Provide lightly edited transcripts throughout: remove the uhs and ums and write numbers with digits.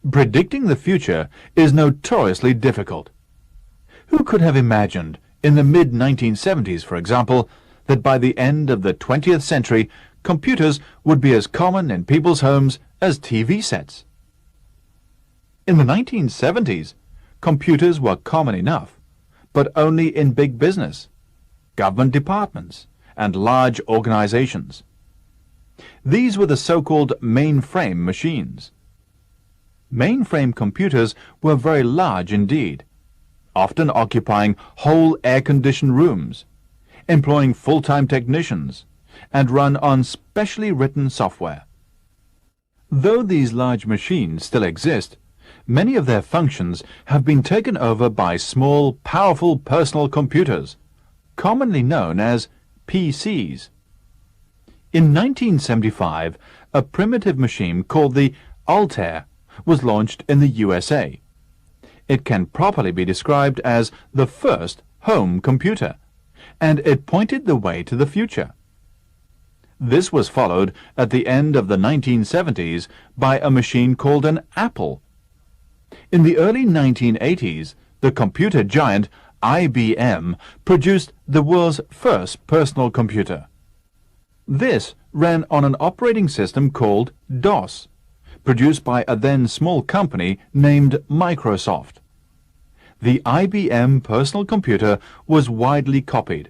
Predicting the future is notoriously difficult. Who could have imagined, in the mid-1970s, for example, that by the end of the 20th century, computers would be as common in people's homes as TV sets? In the 1970s, computers were common enough, but only in big business, government departments, and large organizations. These were the so-called mainframe machines. Mainframe computers were very large indeed, often occupying whole air-conditioned rooms, employing full-time technicians, and run on specially written software. Though these large machines still exist, many of their functions have been taken over by small, powerful personal computers, commonly known as PCs. In 1975, a primitive machine called the Altair was launched in the USA. It can properly be described as the first home computer, and it pointed the way to the future. This was followed at the end of the 1970s by a machine called an Apple. In the early 1980s, the computer giant IBM produced the world's first personal computer. This ran on an operating system called DOS, produced by a then small company named Microsoft. The IBM personal computer was widely copied.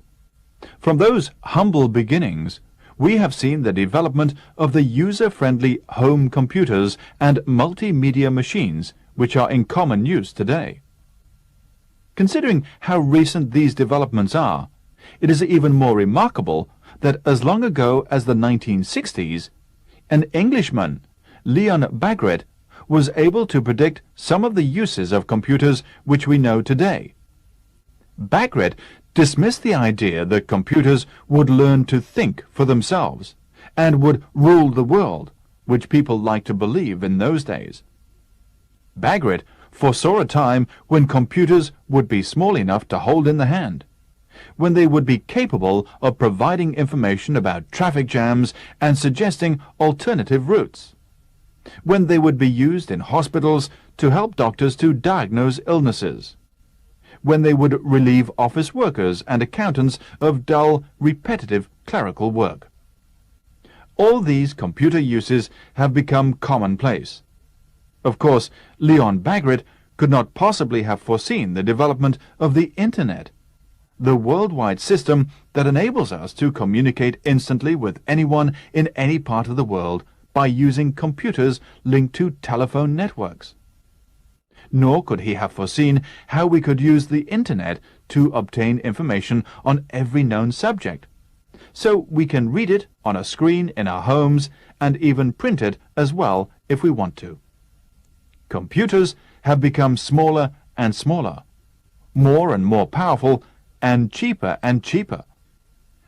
From those humble beginnings, we have seen the development of the user-friendly home computers and multimedia machines which are in common use today. Considering how recent these developments are, it is even more remarkable that as long ago as the 1960s, an Englishman, Leon Bagret, was able to predict some of the uses of computers which we know today. Bagret dismissed the idea that computers would learn to think for themselves and would rule the world, which people liked to believe in those days. Bagret foresaw a time when computers would be small enough to hold in the hand, when they would be capable of providing information about traffic jams and suggesting alternative routes, when they would be used in hospitals to help doctors to diagnose illnesses, when they would relieve office workers and accountants of dull, repetitive clerical work. All these computer uses have become commonplace. Of course, Leon Bagret could not possibly have foreseen the development of the Internet, the worldwide system that enables us to communicate instantly with anyone in any part of the world by using computers linked to telephone networks. Nor could he have foreseen how we could use the Internet to obtain information on every known subject, so we can read it on a screen in our homes and even print it as well if we want to. Computers have become smaller and smaller, more and more powerful, and cheaper.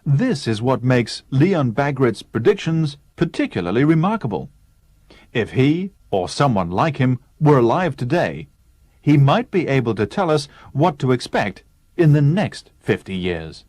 This is what makes Leon Bagret's predictions particularly remarkable. If he, or someone like him, were alive today, he might be able to tell us what to expect in the next 50 years.